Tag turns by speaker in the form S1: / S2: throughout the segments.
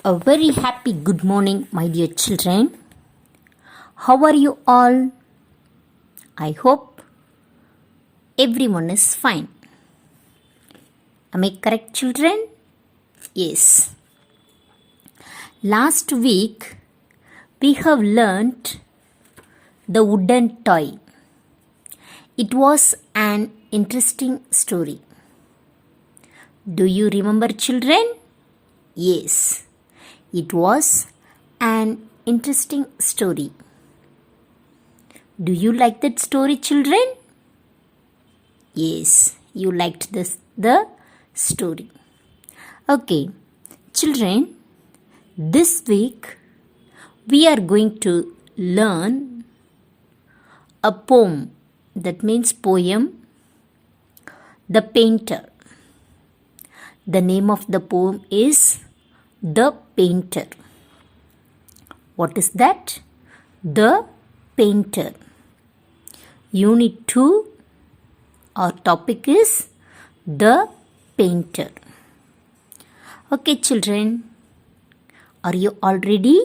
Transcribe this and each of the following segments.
S1: A very happy good morning, my dear children. How are you all? I hope everyone is fine. Am I correct, children? Yes. Last week, we have learnt the wooden toy. It was an interesting story. Do you remember, children? Yes. It was an interesting story. Do you like that story, children? Yes, you liked the story. Okay, children, this week we are going to learn a poem, that means poem, The Painter. The name of the poem is The Painter. What is that? The Painter. Unit 2, our topic is The Painter. Okay, children, are you all ready?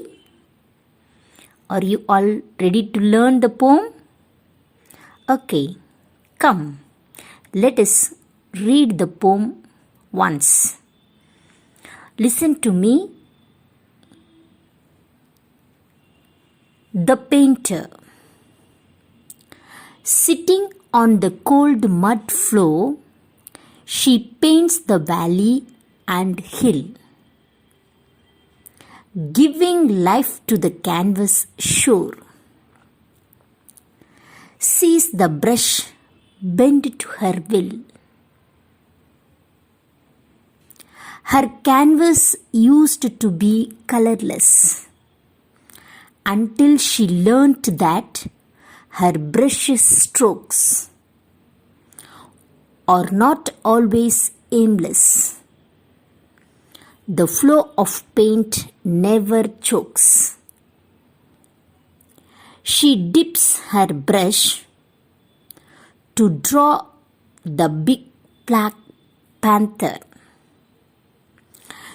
S1: Are you all ready to learn the poem? Okay, come, let us read the poem once. Listen to me. The Painter. Sitting on the cold mud floor, she paints the valley and hill, giving life to the canvas shore. Sees the brush bend to her will. Her canvas used to be colorless until she learnt that her brush's strokes are not always aimless. The flow of paint never chokes. She dips her brush to draw the big black panther.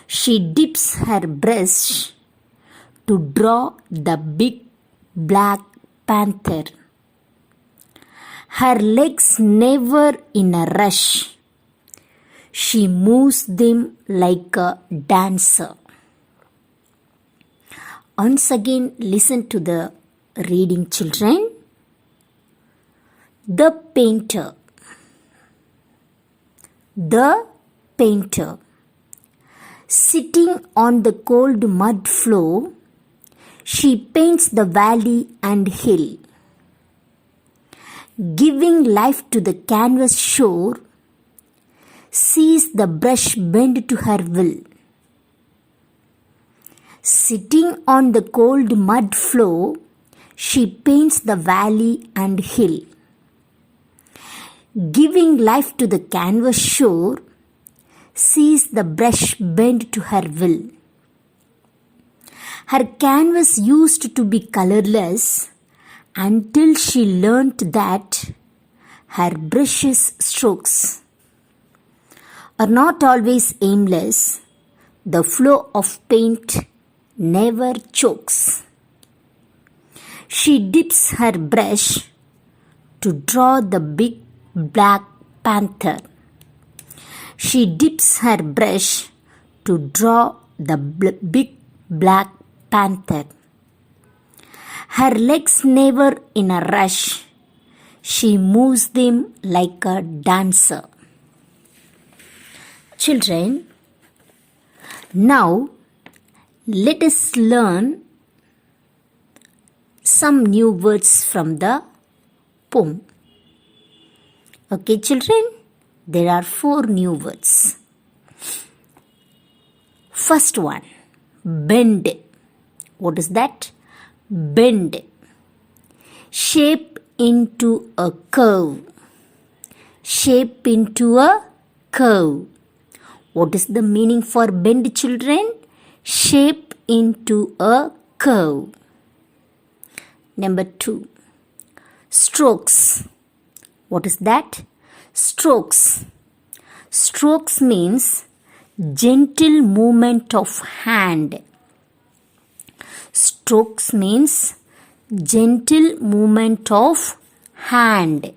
S1: She dips her brush to draw the big black panther. Her legs never in a rush. She moves them like a dancer. Once again, listen to the reading, children. The Painter. The Painter. Sitting on the cold mud floor, she paints the valley and hill, giving life to the canvas shore, sees the brush bend to her will. Sitting on the cold mud floor, she paints the valley and hill, giving life to the canvas shore, sees the brush bend to her will. Her canvas used to be colorless until she learnt that her brush's strokes are not always aimless. The flow of paint never chokes. She dips her brush to draw the big black panther. She dips her brush to draw the big black panther. Her legs never in a rush. She moves them like a dancer. Children, now let us learn some new words from the poem. Okay, children? There are 4 new words. First one, bend. What is that? Bend. Shape into a curve. Shape into a curve. What is the meaning for bend, children? Shape into a curve. Number 2, strokes. What is that? Strokes. Strokes means gentle movement of hand Strokes means gentle movement of hand.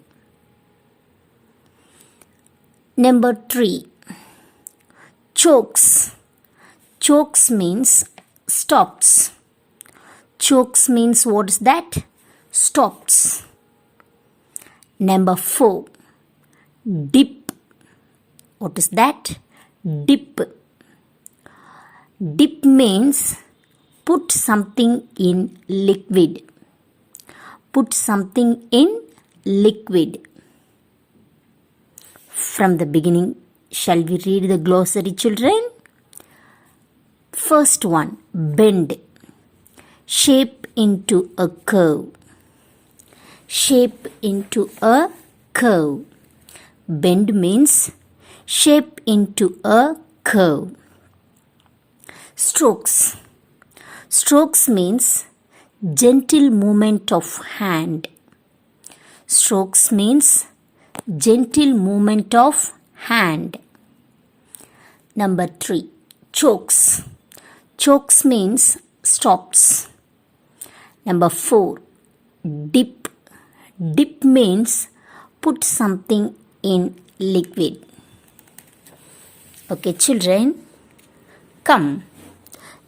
S1: Number 3. Chokes. Chokes means stops. Chokes means what is that? Stops. Number 4. Dip. What is that? Dip. Dip means put something in liquid. Put something in liquid. From the beginning, shall we read the glossary, children? First one, bend. Shape into a curve. Shape into a curve. Bend means shape into a curve. Strokes. Strokes means gentle movement of hand. Strokes means gentle movement of hand. Number 3. Chokes. Chokes means stops. Number 4. Dip. Dip means put something in liquid. Okay, children, come,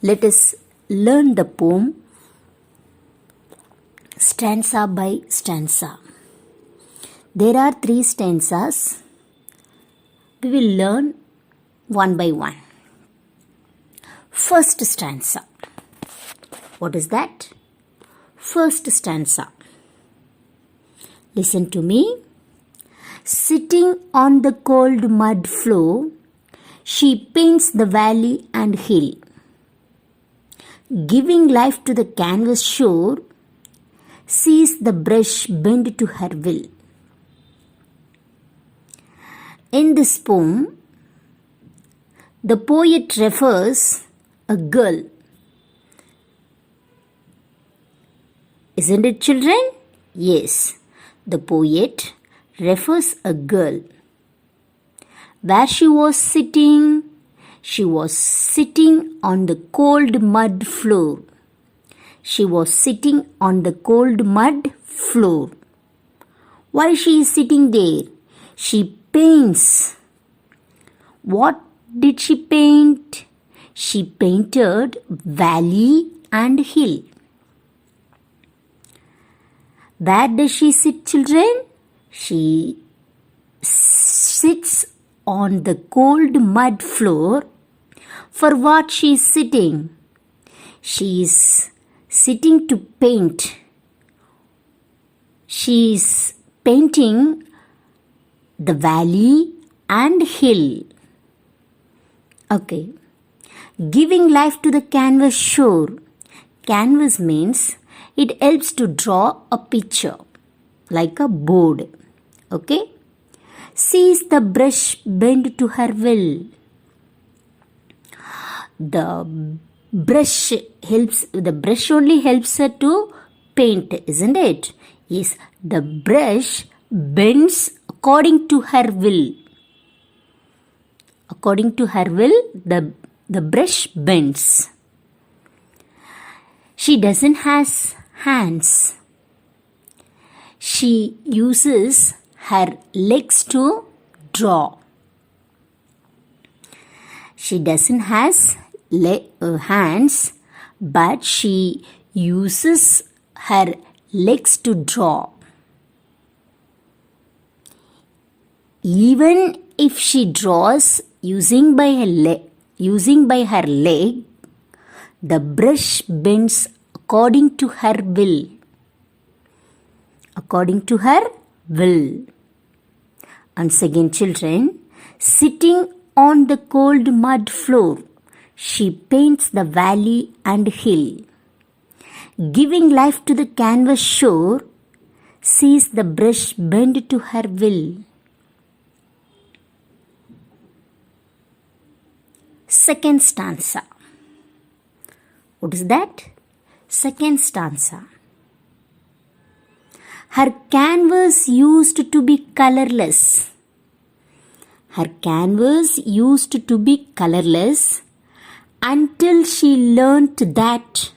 S1: let us learn the poem stanza by stanza. There are 3 stanzas. We will learn one by one. First stanza. What is that? First stanza. Listen to me. Sitting on the cold mud floor, she paints the valley and hill. Giving life to the canvas shore, sees the brush bend to her will. In this poem, the poet refers a girl. Isn't it, children? Yes, the poet refers a girl. Where she was sitting on the cold mud floor. She was sitting on the cold mud floor. Why she is sitting there? She paints. What did she paint? She painted valley and hill. Where does she sit, children? She sits on the cold mud floor. For what she is sitting? She is sitting to paint. She is painting the valley and hill. Okay. Giving life to the canvas shore. Canvas means it helps to draw a picture like a board. Okay. Sees the brush bend to her will. The brush only helps her to paint, isn't it? Yes, the brush bends according to her will. According to her will, the brush bends. She doesn't have hands. She uses her legs to draw. She doesn't have hands, but she uses her legs to draw. Even if she draws using by her leg, the brush bends according to her will. According to her will. Once again, children, sitting on the cold mud floor, she paints the valley and hill. Giving life to the canvas shore, sees the brush bend to her will. Second stanza. What is that? Second stanza. Her canvas used to be colorless. Her canvas used to be colorless until she learnt that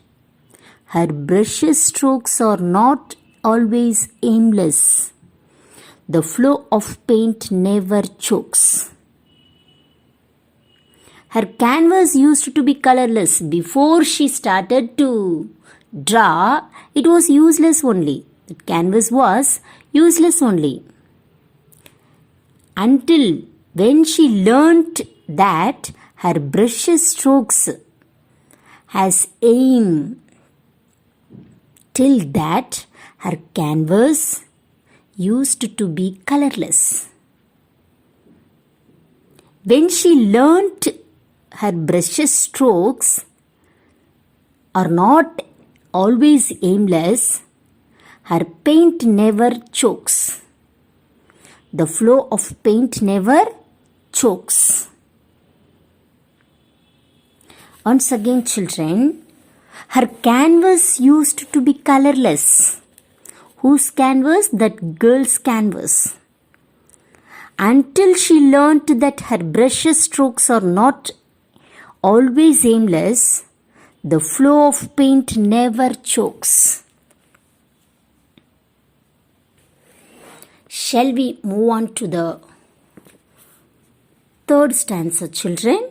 S1: Her brush strokes are not always aimless. The flow of paint never chokes. Her canvas used to be colorless. Before she started to draw, it was useless only. The canvas was useless only. Until when she learnt that her brush strokes has aim, till that her canvas used to be colorless. When she learnt her brush strokes are not always aimless, her paint never chokes. The flow of paint never chokes. Once again, children, her canvas used to be colorless. Whose canvas? That girl's canvas. Until she learnt that her brush strokes are not always aimless, the flow of paint never chokes. Shall we move on to the third stanza, children?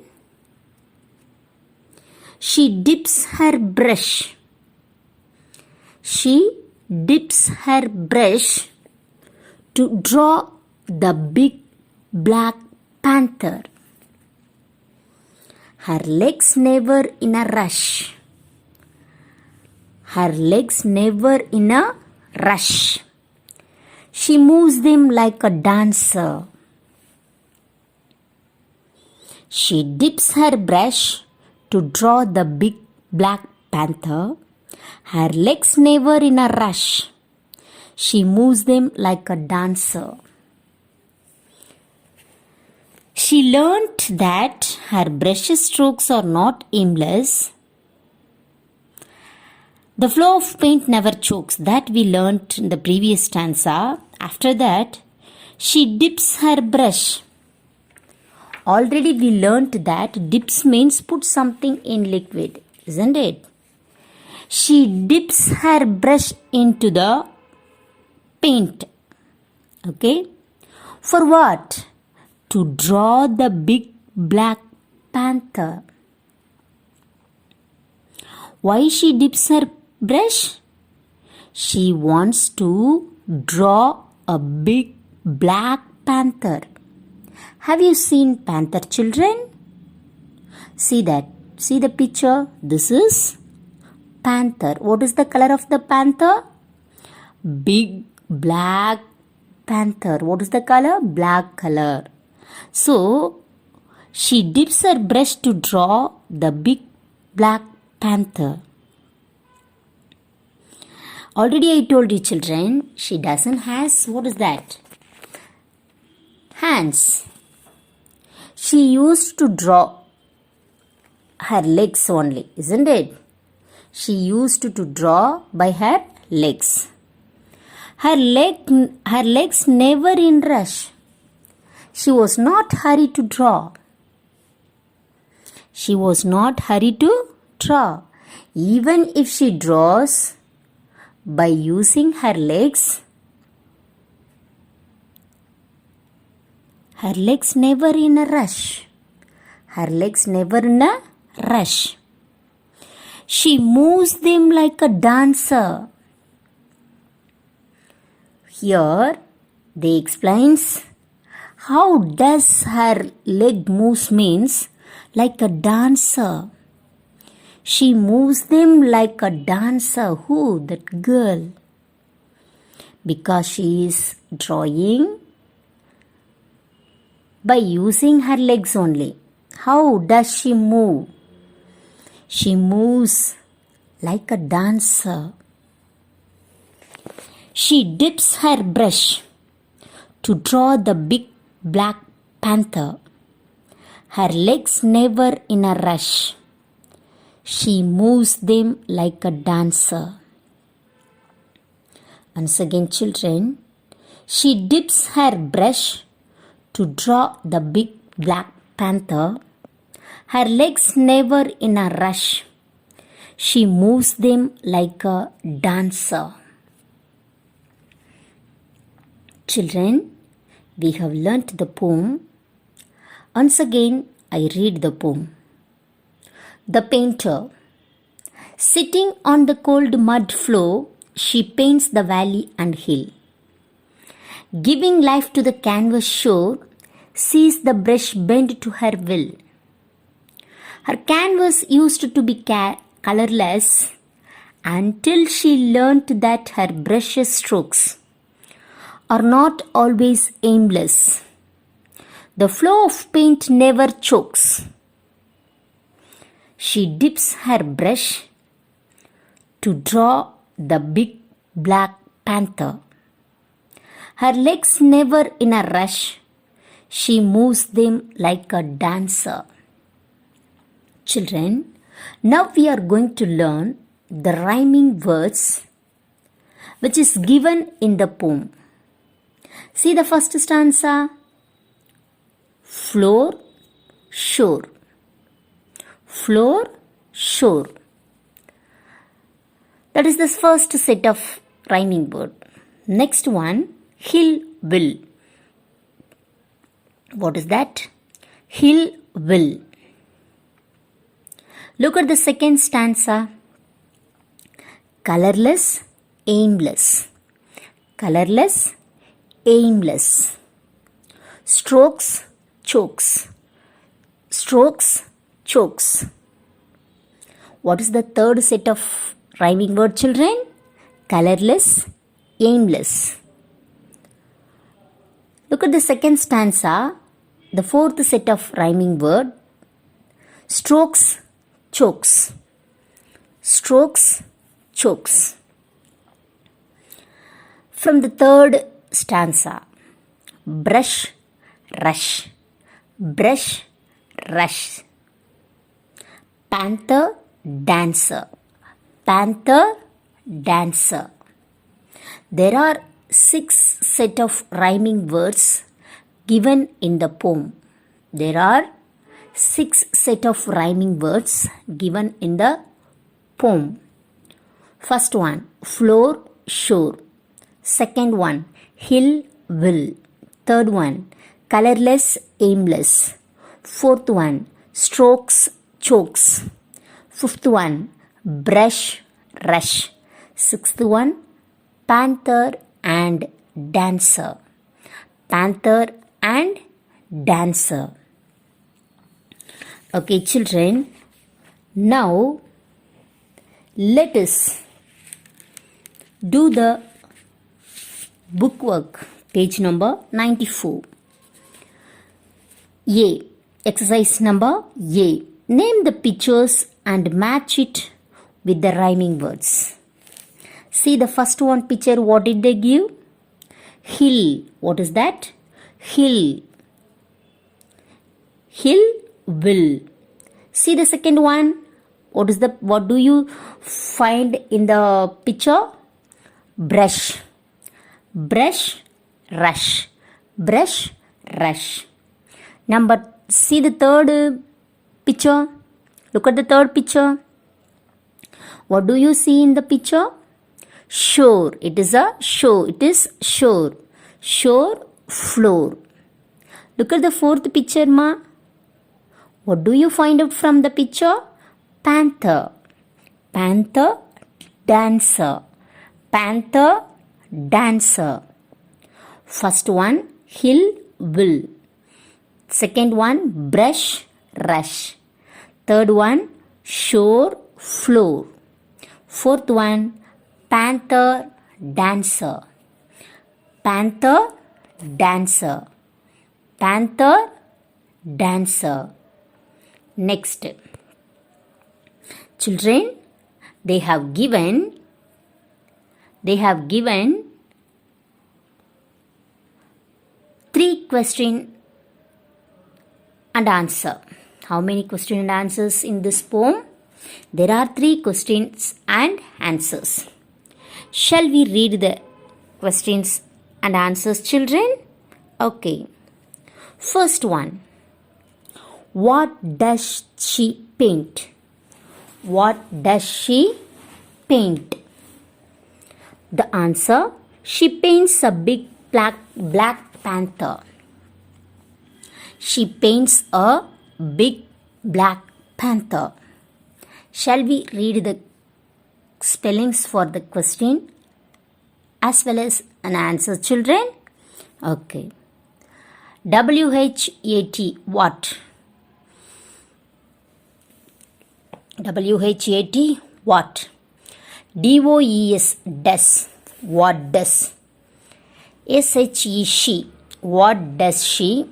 S1: She dips her brush. She dips her brush to draw the big black panther. Her legs never in a rush. Her legs never in a rush. She moves them like a dancer. She dips her brush to draw the big black panther. Her legs never in a rush. She moves them like a dancer. She learnt that her brush strokes are not aimless. The flow of paint never chokes. That we learnt in the previous stanza. After that, she dips her brush. Already we learnt that dips means put something in liquid, isn't it? She dips her brush into the paint. Okay? For what? To draw the big black panther. Why she dips her brush? She wants to draw a big black panther. Have you seen panther, children? See that. See the picture. This is panther. What is the color of the panther? Big black panther. What is the color? Black color. So, she dips her brush to draw the big black panther. Already I told you, children, she doesn't has, what is that? Hands. She used to draw her legs only, isn't it? She used to draw by her legs. Her legs never in rush. She was not hurried to draw. She was not hurried to draw. Even if she draws by using her legs never in a rush. Her legs never in a rush. She moves them like a dancer. Here they explains how does her leg moves means like a dancer. She moves them like a dancer. Who? That girl. Because she is drawing by using her legs only. How does she move? She moves like a dancer. She dips her brush to draw the big black panther. Her legs never in a rush. She moves them like a dancer. Once again, children, she dips her brush to draw the big black panther. Her legs never in a rush. She moves them like a dancer. Children, we have learnt the poem. Once again, I read the poem. The painter. Sitting on the cold mud floor, she paints the valley and hill. Giving life to the canvas shore, sees the brush bend to her will. Her canvas used to be colorless until she learnt that her brush's strokes are not always aimless. The flow of paint never chokes. She dips her brush to draw the big black panther. Her legs never in a rush, she moves them like a dancer. Children, now we are going to learn the rhyming words which is given in the poem. See the first stanza. Floor, shore. Floor, shore. That is the first set of rhyming word. Next one, hill, will. What is that? Hill, will. Look at the second stanza. Colorless, aimless. Colorless, aimless. Strokes, chokes. Strokes, chokes. What is the third set of rhyming word, children? Colorless, aimless. Look at the second stanza, the fourth set of rhyming word. Strokes, chokes. Strokes, chokes. From the third stanza, brush, rush. Brush, rush. Panther, dancer. Panther, dancer. There are 6 set of rhyming words given in the poem. There are 6 set of rhyming words given in the poem. First one, floor, shore. Second one, hill, will. Third one, colorless, aimless. Fourth one, strokes, chokes. Fifth one, brush, rush. Sixth one, panther and dancer. Panther and dancer. Okay, children, now let us do the bookwork, page number 94. A. Exercise number A. Name the pictures and match it with the rhyming words. See the first one picture, what did they give? Hill. What is that? Hill. Hill, will. See the second one. What do you find in the picture? Brush. Brush, rush. Brush, rush. See the third picture. Look at the third picture. What do you see in the picture? Shore. It is a shore. It is shore. Shore, floor. Look at the fourth picture, ma. What do you find out from the picture? Panther. Panther, dancer. Panther, dancer. First one, hill, will. Second one, brush, rush. Third one, shore, floor. Fourth one, panther, dancer. Panther, dancer. Panther, dancer. Next. Children, they have given 3 question and answer. How many question and answers in this poem? There are 3 questions and answers. Shall we read the questions and answers, children? Okay. First one. What does she paint? What does she paint? The answer, she paints a big black panther. She paints a big black panther. Shall we read the spellings for the question as well as an answer, children? Okay. W-H-A-T, what? W-H-A-T, what? D-O-E-S, does. What does? S-H-E, she. What does she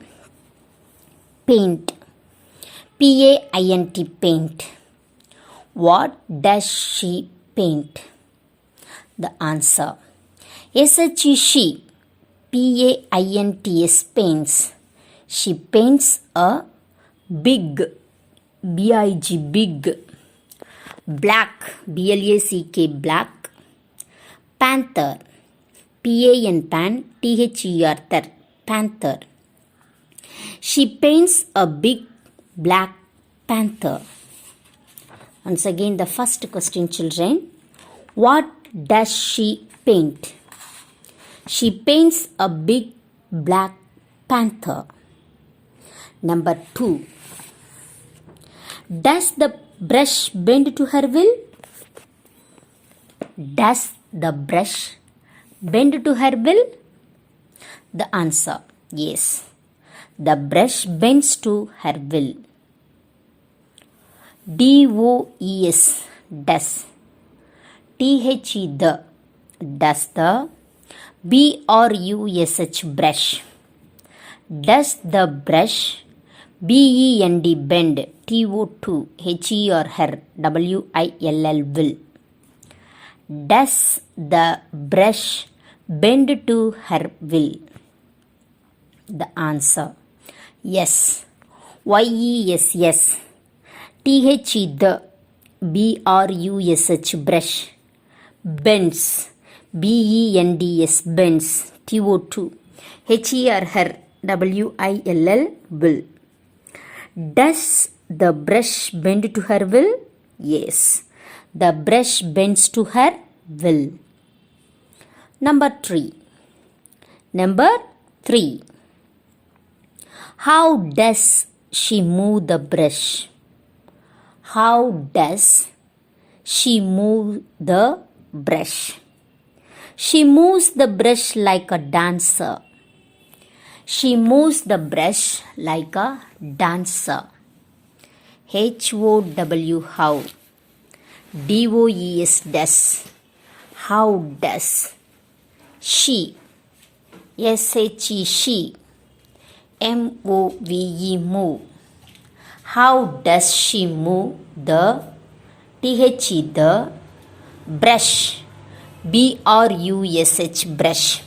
S1: paint? P-A-I-N-T, paint. What does she paint? The answer, S-H-E, she. P-A-I-N-T-S, paints. She paints a big, B-I-G, big, black, B-L-A-C-K, black, panther, P-A-N, pan, T-H-E-R, panther. She paints a big black panther. Once again, the first question, children. What does she paint? She paints a big black panther. Number 2. Does the brush bend to her will? Does the brush bend to her will? The answer, yes. The brush bends to her will. D-O-E-S, does. T-H-E, the. Does the. B-R-U-S-H, brush. Does the brush. B-E-N-D, bend. T-O-2, H-E-R, her. W-I-L-L, will. Does the brush bend to her will? The answer, yes. Y-E-S, yes. T-H-E, the. B-R-U-S-H, brush. Bends. B-E-N-D-S, bends. T-O-2, H-E-R, her. W-I-L-L, will. Does the brush bend to her will? Yes. The brush bends to her will. Number 3. Number 3. How does she move the brush? How does she move the brush? She moves the brush like a dancer. She moves the brush like a dancer. H-O-W, how. D-O-E-S, does. How does she. S-H-E, she. M-O-V-E, move. How does she move the. T-H-E, the. Brush. B-R-U-S-H, brush.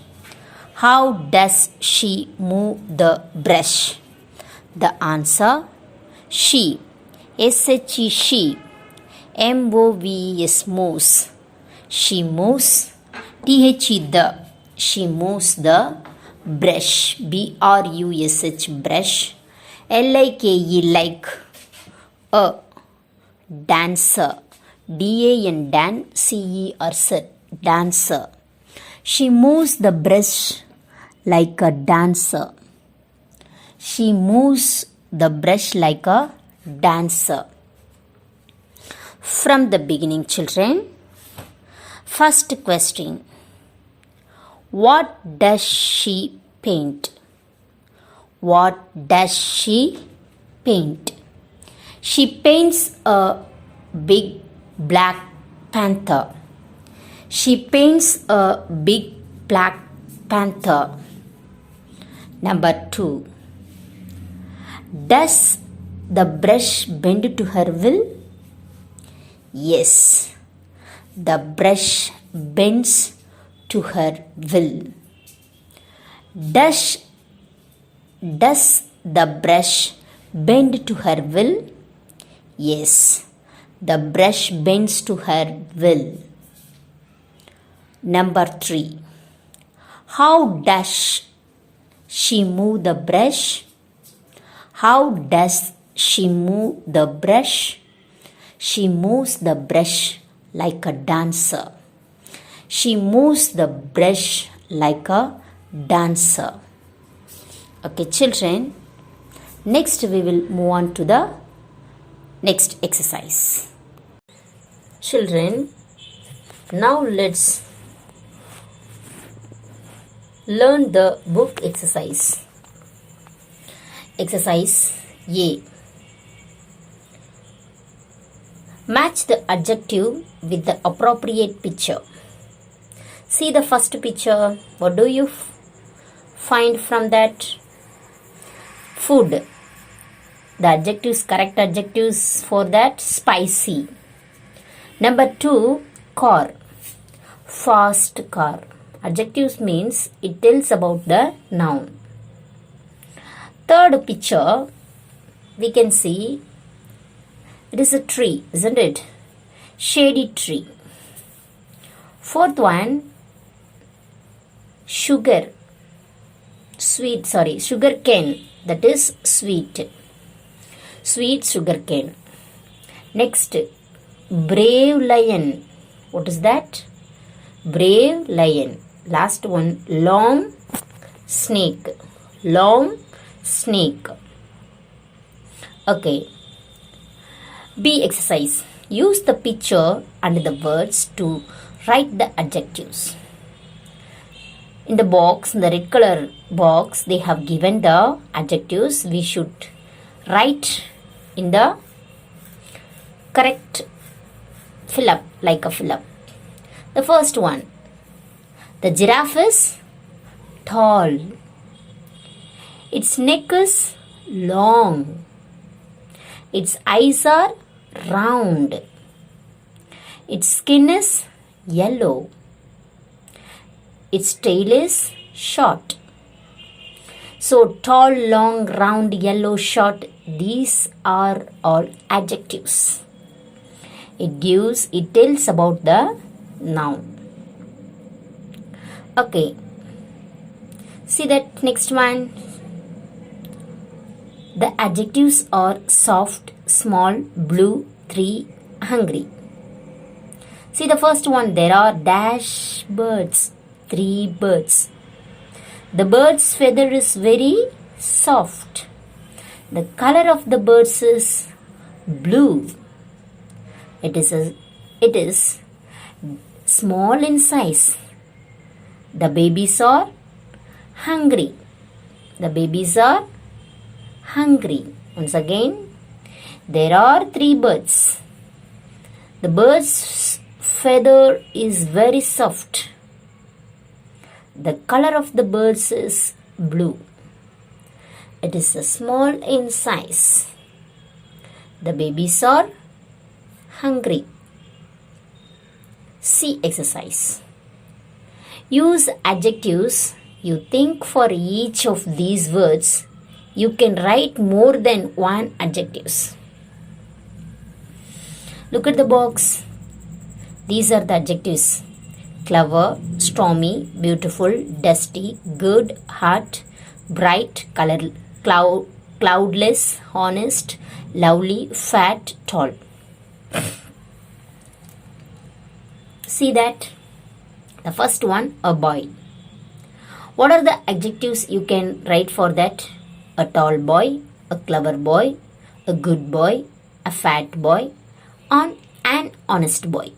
S1: How does she move the brush? The answer, she. S-H-E, she. M-O-V-E-S, moves. She moves. T-H-E, the. She moves the brush. B-R-U-S-H, brush. L-I-K-E, like. A. Dancer. D-A-N, dan, C-E-R, dancer. She moves the brush like a dancer. She moves the brush like a dancer. From the beginning, children. First question. What does she paint? What does she paint? She paints a big black panther. She paints a big black panther. Number 2. Does the brush bend to her will? Yes. The brush bends to her will. Does the brush bend to her will? Yes. The brush bends to her will. Number 3. How does she move the brush? How does she move the brush? She moves the brush like a dancer. She moves the brush like a dancer. Okay, children. Next we will move on to the next exercise. Children, now let's learn the book exercise. Exercise A. Match the adjective with the appropriate picture. See the first picture. What do you find from that? Food. The adjectives, correct adjectives for that, spicy. Number 2, car. Fast car. Adjectives means it tells about the noun. Third picture, we can see it is a tree, isn't it? Shady tree. Fourth one, sugar cane, that is sweet sugar cane. Next, brave lion. What is that? Brave lion. Last one, long snake. Okay. B exercise. Use the picture and the words to write the adjectives. In the box, in the red color box, they have given the adjectives. We should write in the correct fill up, like a fill up. The first one, the giraffe is tall. Its neck is long. Its eyes are round. Its skin is yellow. Its tail is short. So tall, long, round, yellow, short, these are all adjectives. It tells about the noun. Okay. See that next one. The adjectives are soft, small, blue, 3, hungry. See the first one. There are dash birds, 3 birds. The bird's feather is very soft. The color of the birds is blue. It is small in size. The babies are hungry. Once again, there are 3 birds. The bird's feather is very soft. The color of the birds is blue. It is small in size. The babies are hungry. C exercise. Use adjectives. You think for each of these words, you can write more than 1 adjectives. Look at the box. These are the adjectives. Clever, stormy, beautiful, dusty, good, hot, bright, cloudless, honest, lovely, fat, tall. See that? The first one, a boy. What are the adjectives you can write for that? A tall boy, a clever boy, a good boy, a fat boy, an honest boy.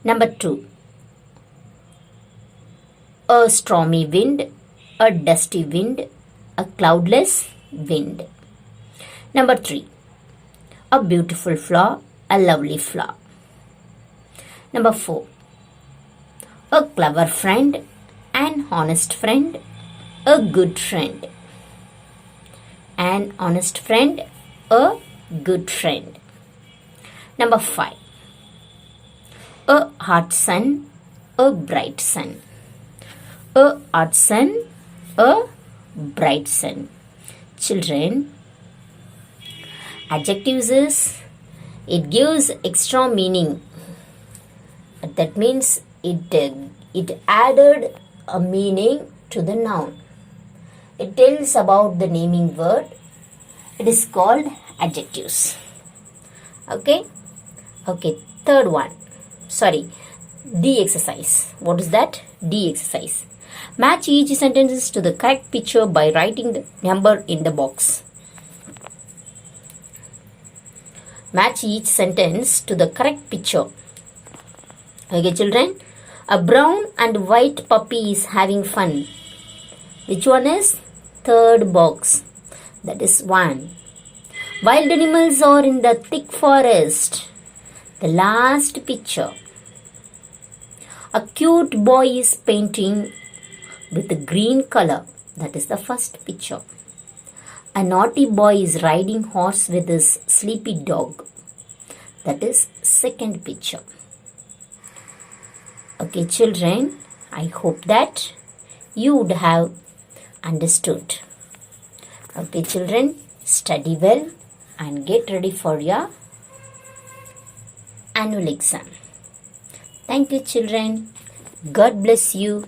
S1: Number 2, a stormy wind, a dusty wind, a cloudless wind. Number 3, a beautiful flower, a lovely flower. Number 4, a clever friend, an honest friend, a good friend. An honest friend, a good friend. Number 5, a hot sun, a bright sun. A hot sun, a bright sun. Children, adjectives is, it gives extra meaning. That means it added a meaning to the noun. It tells about the naming word. It is called adjectives. Okay? Okay, third one. Sorry, D exercise. What is that? D exercise. Match each sentence to the correct picture by writing the number in the box. Match each sentence to the correct picture. Okay, children. A brown and white puppy is having fun. Which one is? Third box. That is 1. Wild animals are in the thick forest. The last picture. A cute boy is painting with a green color. That is the first picture. A naughty boy is riding horse with his sleepy dog. That is second picture. Okay, children, I hope that you would have understood. Okay, children, study well and get ready for your annual exam. Thank you, children. God bless you.